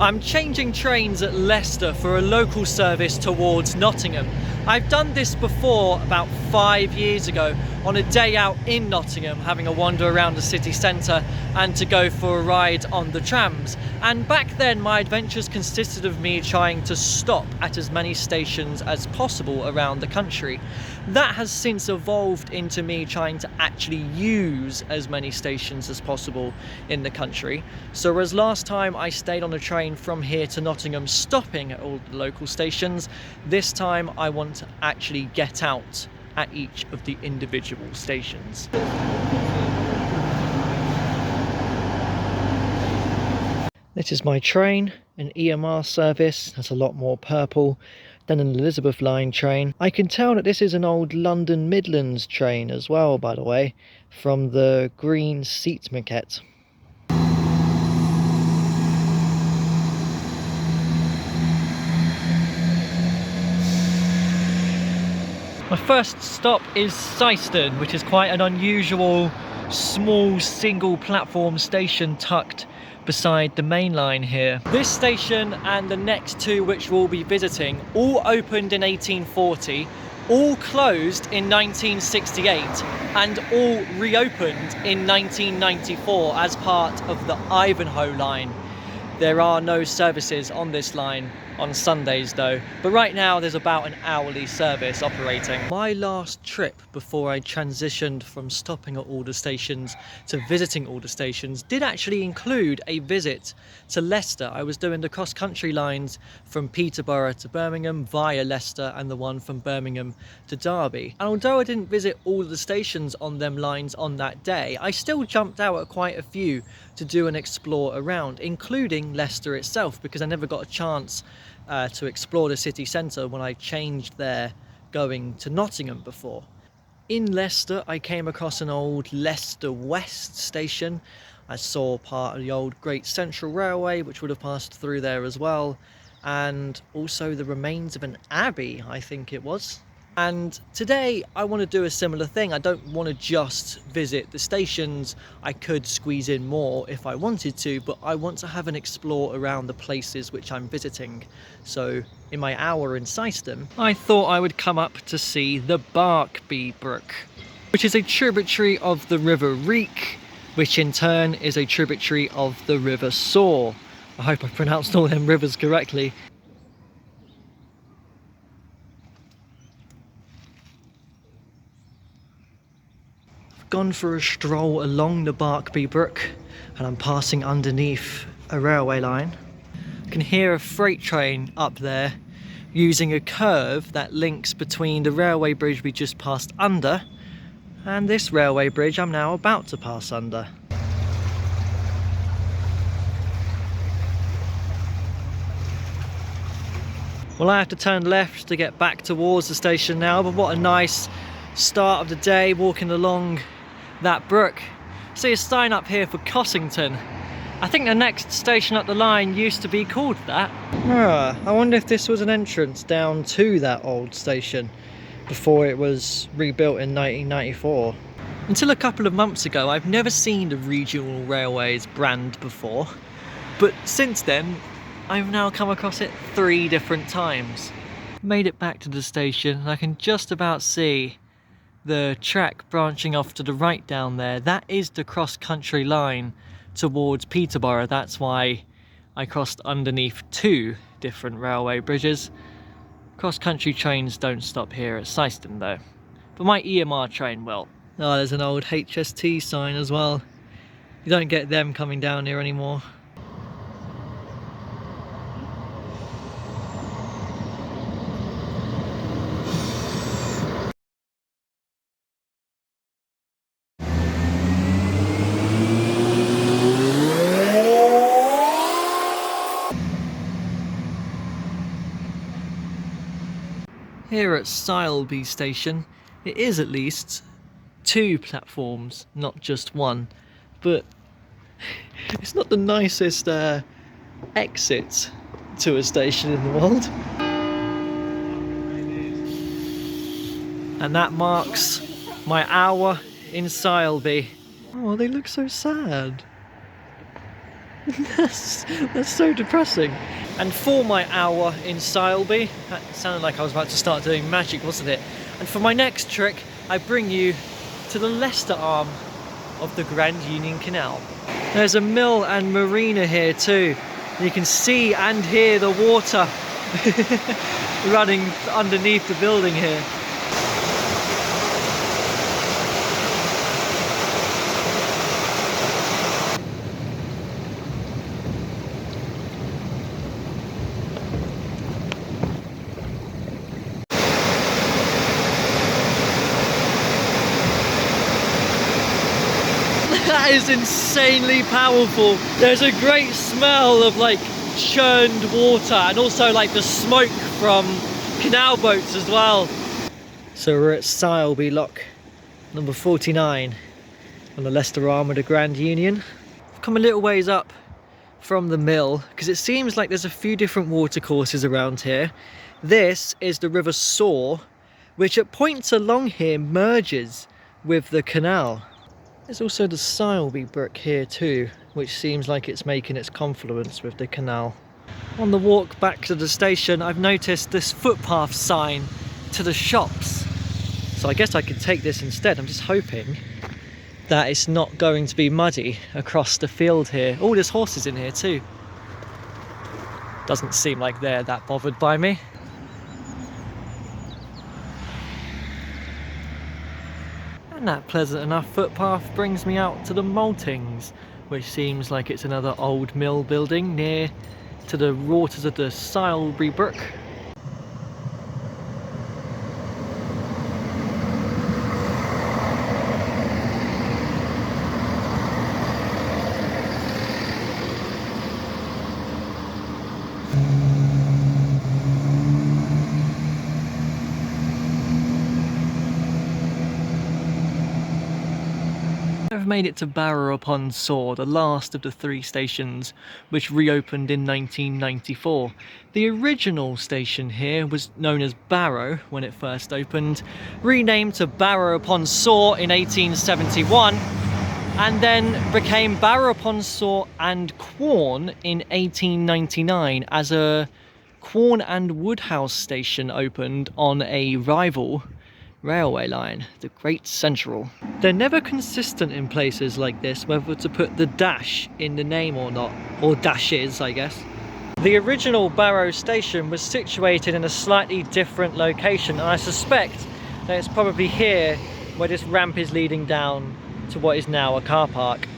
I'm changing trains at Leicester for a local service towards Nottingham. I've done this before about 5 years ago on a day out in Nottingham, having a wander around the city centre and to go for a ride on the trams. And back then my adventures consisted of me trying to stop at as many stations as possible around the country. That has since evolved into me trying to actually use as many stations as possible in the country. So whereas last time I stayed on a train from here to Nottingham stopping at all the local stations, this time I want to actually get out at each of the individual stations. This is my train, an EMR service. That's a lot more purple than an Elizabeth line train. I can tell that this is an old London Midlands train as well, by the way, from the green seat maquette. My first stop is Syston, which is quite an unusual small single platform station tucked beside the main line here. This station and the next two which we'll be visiting all opened in 1840, all closed in 1968 and all reopened in 1994 as part of the Ivanhoe line. There are no services on this line on Sundays though, but right now there's about an hourly service operating. My last trip before I transitioned from stopping at all the stations to visiting all the stations did actually include a visit to Leicester. I was doing the cross-country lines from Peterborough to Birmingham via Leicester and the one from Birmingham to Derby. And although I didn't visit all of the stations on them lines on that day, I still jumped out at quite a few to do and explore around, including Leicester itself, because I never got a chance to explore the city centre when I changed there going to Nottingham before. In Leicester I came across an old Leicester West station. I saw part of the old Great Central Railway which would have passed through there as well, and also the remains of an abbey, I think it was. And today I want to do a similar thing. I don't want to just visit the stations. I could squeeze in more if I wanted to, but I want to have an explore around the places which I'm visiting. So in my hour in Syston, I thought I would come up to see the Barkby Brook, which is a tributary of the River Reek, which in turn is a tributary of the River Soar. I hope I pronounced all them rivers correctly. Gone for a stroll along the Barkby Brook and I'm passing underneath a railway line. I can hear a freight train up there using a curve that links between the railway bridge we just passed under and this railway bridge I'm now about to pass under. Well, I have to turn left to get back towards the station now, but what a nice start of the day walking along that brook. See a sign up here for Cossington. I think the next station up the line used to be called that. I wonder if this was an entrance down to that old station before it was rebuilt in 1994. Until a couple of months ago I've never seen the regional railways brand before, but since then I've now come across it 3 different times. Made it back to the station and I can just about see the track branching off to the right down there. That is the cross-country line towards Peterborough. That's why I crossed underneath 2 different railway bridges. Cross-country trains don't stop here at Syston though, but my EMR train will. Oh, there's an old HST sign as well. You don't get them coming down here anymore. Here at Sileby station, it is at least 2 platforms, not just 1, but it's not the nicest exit to a station in the world. And that marks my hour in Sileby. Oh, they look so sad. That's so depressing. And for my hour in Sileby, that sounded like I was about to start doing magic, wasn't it? And for my next trick, I bring you to the Leicester arm of the Grand Union Canal. There's a mill and marina here too. You can see and hear the water running underneath the building here. That is insanely powerful. There's a great smell of like churned water and also like the smoke from canal boats as well. So we're at Sileby Lock number 49 on the Leicester arm of the Grand Union. I've come a little ways up from the mill because it seems like there's a few different water courses around here. This is the River Soar, which at points along here merges with the canal. There's also the Sileby Brook here too, which seems like it's making its confluence with the canal. On the walk back to the station, I've noticed this footpath sign to the shops. So I guess I could take this instead. I'm just hoping that it's not going to be muddy across the field here. Oh, there's horses in here too. Doesn't seem like they're that bothered by me. And that pleasant enough footpath brings me out to the Maltings, which seems like it's another old mill building near to the waters of the Sileby Brook. I've made it to Barrow-upon-Soar, the last of the 3 stations which reopened in 1994. The original station here was known as Barrow when it first opened, renamed to Barrow-upon-Soar in 1871, and then became Barrow-upon-Soar and Quorn in 1899 as a Quorn and Woodhouse station opened on a rival railway line, the Great Central. They're never consistent in places like this whether to put the dash in the name or not, or dashes I guess. The original Barrow station was situated in a slightly different location, and I suspect that it's probably here where this ramp is leading down to what is now a car park.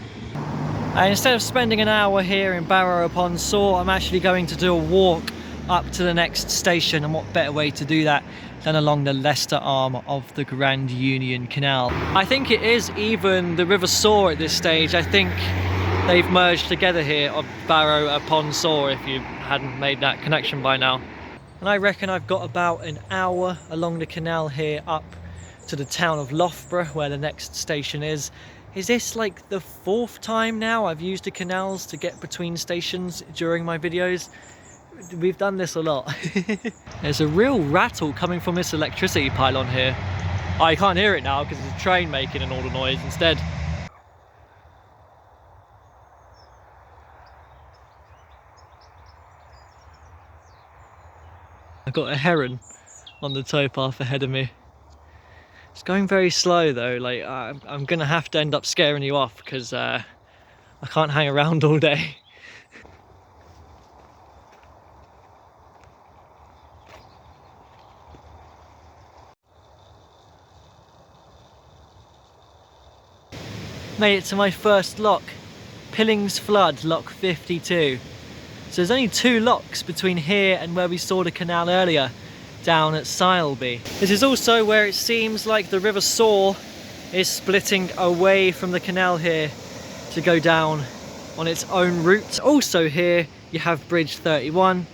And instead of spending an hour here in Barrow-upon-Soar, I'm actually going to do a walk up to the next station, and what better way to do that than along the Leicester arm of the Grand Union Canal. I think it is even the River Soar at this stage. I think they've merged together here of Barrow-upon-Soar, if you hadn't made that connection by now. And I reckon I've got about an hour along the canal here up to the town of Loughborough, where the next station is. Is this like the 4th time now I've used the canals to get between stations during my videos? We've done this a lot. There's a real rattle coming from this electricity pylon here. I can't hear it now because there's a train making all the noise instead. I've got a heron on the towpath ahead of me. It's going very slow though, like I'm gonna have to end up scaring you off because I can't hang around all day. Made it to my first lock, Pillings Flood, lock 52. So there's only 2 locks between here and where we saw the canal earlier, down at Sileby. This is also where it seems like the River Soar is splitting away from the canal here to go down on its own route. Also here you have Bridge 31,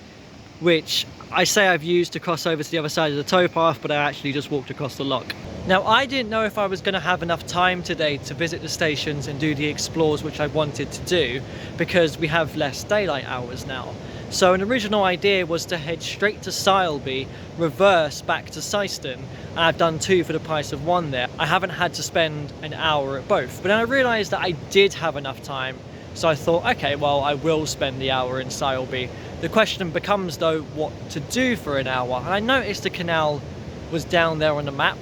which I say I've used to cross over to the other side of the towpath, but I actually just walked across the lock. Now I didn't know if I was going to have enough time today to visit the stations and do the explores which I wanted to do, because we have less daylight hours now. So an original idea was to head straight to Sileby, reverse back to Syston, and I've done 2 for the price of 1 there. I haven't had to spend an hour at both, but then I realised that I did have enough time So I thought, okay, well, I will spend the hour in Sileby. The question becomes though, what to do for an hour. And I noticed the canal was down there on the map.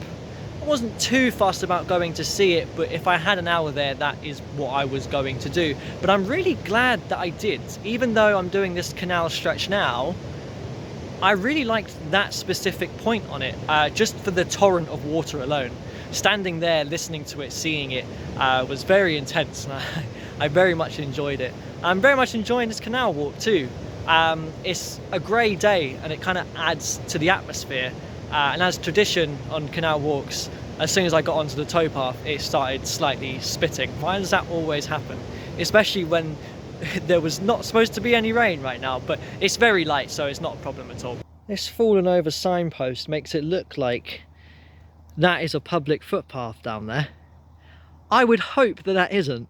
I wasn't too fussed about going to see it, but if I had an hour there, that is what I was going to do. But I'm really glad that I did. Even though I'm doing this canal stretch now, I really liked that specific point on it, just for the torrent of water alone. Standing there, listening to it, seeing it, was very intense, and I very much enjoyed it. I'm very much enjoying this canal walk too. It's a grey day, and it kind of adds to the atmosphere. And as tradition on canal walks, as soon as I got onto the towpath, it started slightly spitting. Why does that always happen? Especially when there was not supposed to be any rain right now, but it's very light, so it's not a problem at all. This fallen over signpost makes it look like that is a public footpath down there. I would hope that that isn't.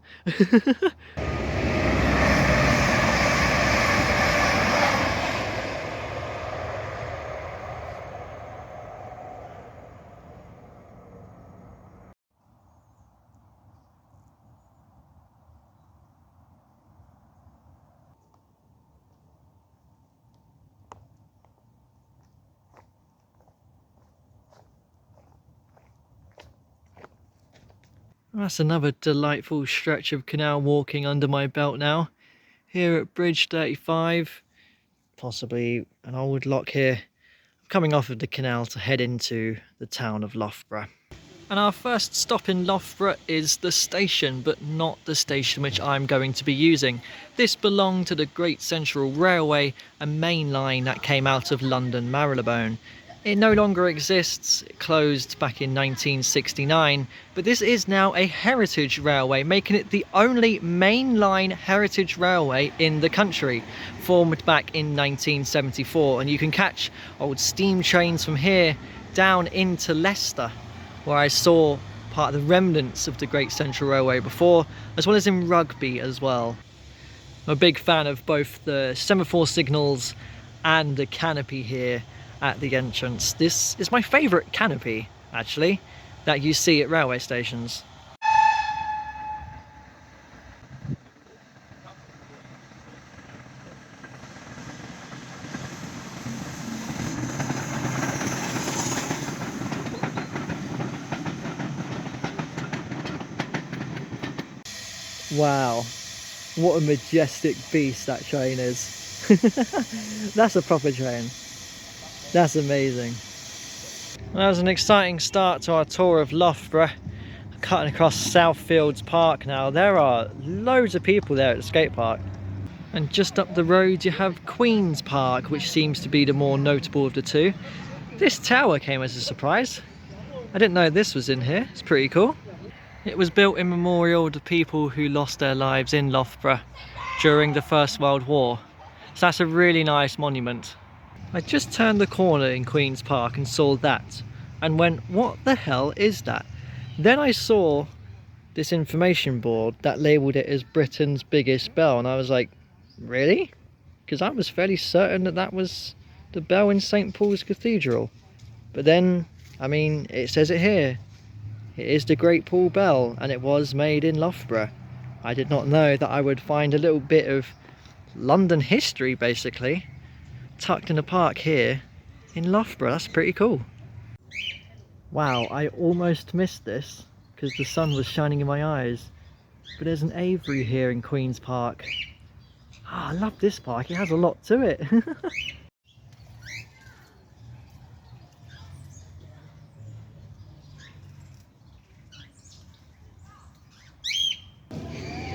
That's another delightful stretch of canal walking under my belt now. Here at Bridge 35, possibly an old lock here. I'm coming off of the canal to head into the town of Loughborough. And our first stop in Loughborough is the station, but not the station which I'm going to be using. This belonged to the Great Central Railway, a main line that came out of London Marylebone. It no longer exists, it closed back in 1969, but this is now a heritage railway, making it the only mainline heritage railway in the country, formed back in 1974, and you can catch old steam trains from here down into Leicester, where I saw part of the remnants of the Great Central Railway before, as well as in Rugby as well. I'm a big fan of both the semaphore signals and the canopy here at the entrance. This is my favourite canopy, actually, that you see at railway stations. Wow, what a majestic beast that train is. That's a proper train. That's amazing. Well, that was an exciting start to our tour of Loughborough. Cutting across Southfields Park now. There are loads of people there at the skate park. And just up the road you have Queen's Park, which seems to be the more notable of the two. This tower came as a surprise. I didn't know this was in here. It's pretty cool. It was built in memorial to people who lost their lives in Loughborough during the First World War. So that's a really nice monument. I just turned the corner in Queen's Park and saw that and went, what the hell is that? Then I saw this information board that labelled it as Britain's biggest bell, and I was like, really? Because I was fairly certain that that was the bell in St Paul's Cathedral. But then, I mean, it says it here. It is the Great Paul Bell, and it was made in Loughborough. I did not know that I would find a little bit of London history, basically, tucked in a park here in Loughborough. That's pretty cool. Wow, I almost missed this because the sun was shining in my eyes. But there's an aviary here in Queen's Park. I love this park, it has a lot to it.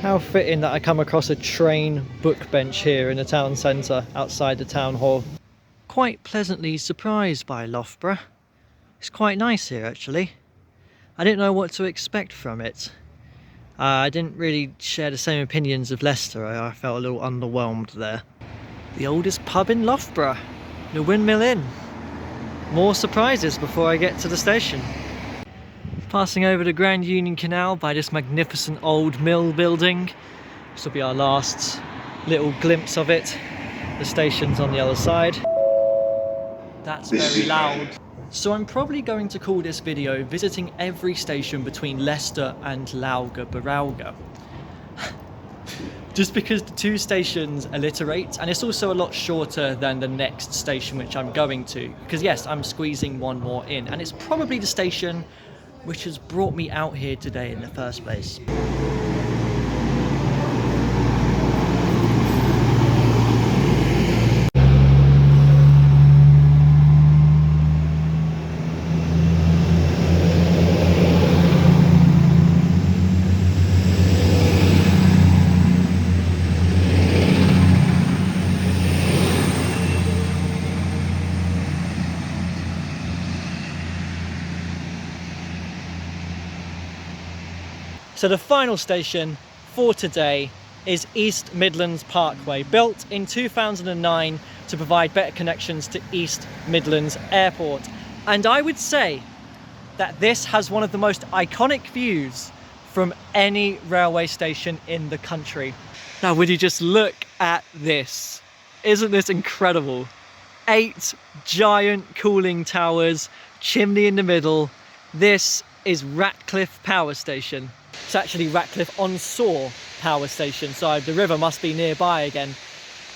How fitting that I come across a train book bench here in the town centre outside the town hall. Quite pleasantly surprised by Loughborough. It's quite nice here actually. I didn't know what to expect from it. I didn't really share the same opinions of Leicester. I felt a little underwhelmed there. The oldest pub in Loughborough, the Windmill Inn. More surprises before I get to the station. Passing over the Grand Union Canal by this magnificent old mill building. This will be our last little glimpse of it. The station's on the other side. That's very loud. So I'm probably going to call this video visiting every station between Leicester and Lauga Barrowga. just because the two stations alliterate, and it's also a lot shorter than the next station which I'm going to, because yes, I'm squeezing one more in, and it's probably the station which has brought me out here today in the first place. So the final station for today is East Midlands Parkway, built in 2009 to provide better connections to East Midlands Airport. And I would say that this has one of the most iconic views from any railway station in the country. Now, would you just look at this? Isn't this incredible? 8 giant cooling towers, chimney in the middle. This is Ratcliffe Power Station. It's actually Ratcliffe-on-Soar power station, so the river must be nearby again.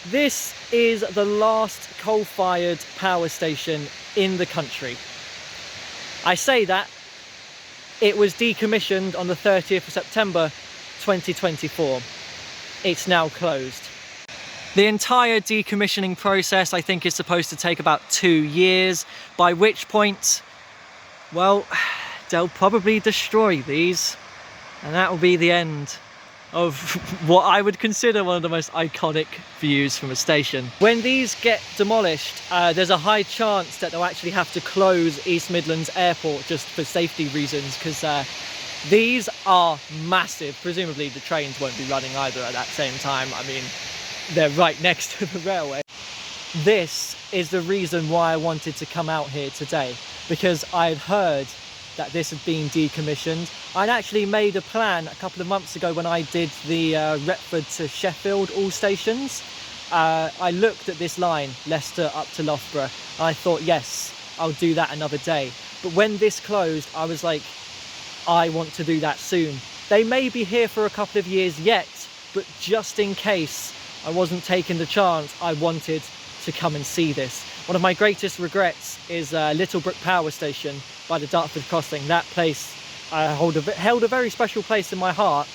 This is the last coal-fired power station in the country. I say that it was decommissioned on the 30th of September 2024. It's now closed. The entire decommissioning process, I think, is supposed to take about 2 years, by which point, well, they'll probably destroy these. And that will be the end of what I would consider one of the most iconic views from a station. When these get demolished, there's a high chance that they'll actually have to close East Midlands Airport just for safety reasons, because these are massive. Presumably the trains won't be running either at that same time. I mean, they're right next to the railway. This is the reason why I wanted to come out here today, because I'd heard that this had been decommissioned. I'd actually made a plan a couple of months ago when I did the Retford to Sheffield all stations. I looked at this line, Leicester up to Loughborough, and I thought, yes, I'll do that another day. But when this closed, I was like, I want to do that soon. They may be here for a couple of years yet, but just in case I wasn't taking the chance, I wanted to come and see this. One of my greatest regrets is Littlebrook Power Station by the Dartford Crossing. That place held a very special place in my heart.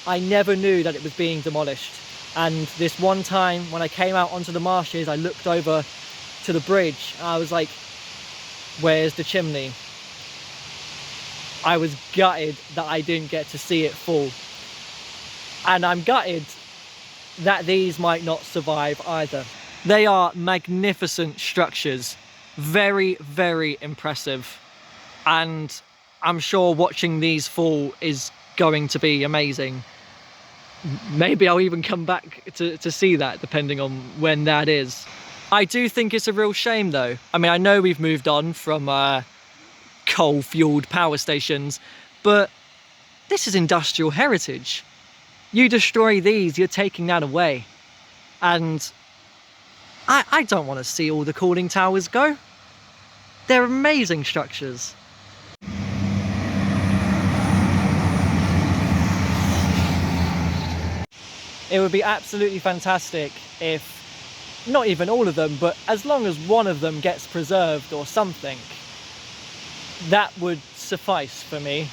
I never knew that it was being demolished. And this one time when I came out onto the marshes, I looked over to the bridge and I was like, where's the chimney? I was gutted that I didn't get to see it fall. And I'm gutted that these might not survive either. They are magnificent structures, very, very impressive. And I'm sure watching these fall is going to be amazing. Maybe I'll even come back to see that, depending on when that is. I do think it's a real shame though. I mean, I know we've moved on from coal-fueled power stations, but this is industrial heritage. You destroy these, you're taking that away. And I don't want to see all the cooling towers go. They're amazing structures. It would be absolutely fantastic if, not even all of them, but as long as one of them gets preserved or something, that would suffice for me.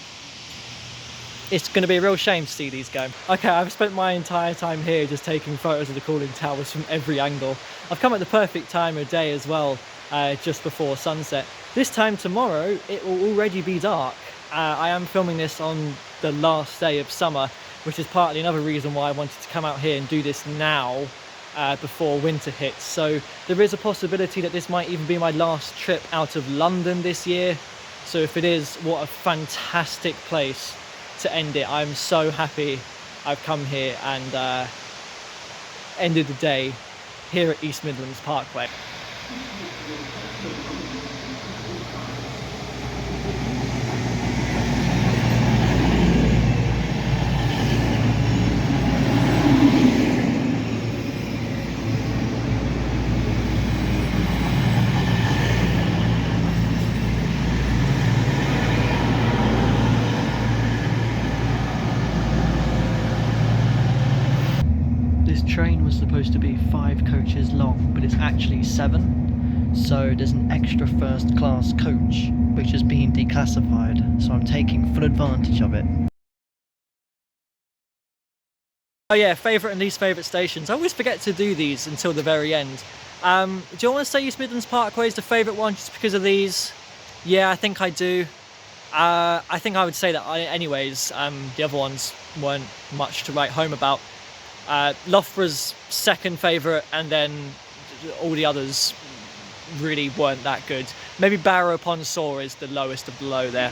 It's going to be a real shame to see these go. Okay, I've spent my entire time here just taking photos of the cooling towers from every angle. I've come at the perfect time of day as well, just before sunset. This time tomorrow, it will already be dark. I am filming this on the last day of summer, which is partly another reason why I wanted to come out here and do this now, before winter hits. So there is a possibility that this might even be my last trip out of London this year. So if it is, what a fantastic place to end it. I'm so happy I've come here and ended the day here at East Midlands Parkway. train was supposed to be 5 coaches long, but it's actually 7. So there's an extra first class coach, which has been declassified. So I'm taking full advantage of it. Oh yeah, favourite and least favourite stations. I always forget to do these until the very end. Do you want to say East Midlands Parkway is the favourite one just because of these? Yeah, I think I do. I think I would say that anyways. The other ones weren't much to write home about. Loughborough's second favourite, and then all the others really weren't that good. Maybe Barrow-upon-Soar is the lowest of the low there.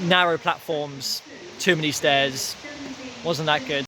Narrow platforms, too many stairs, wasn't that good.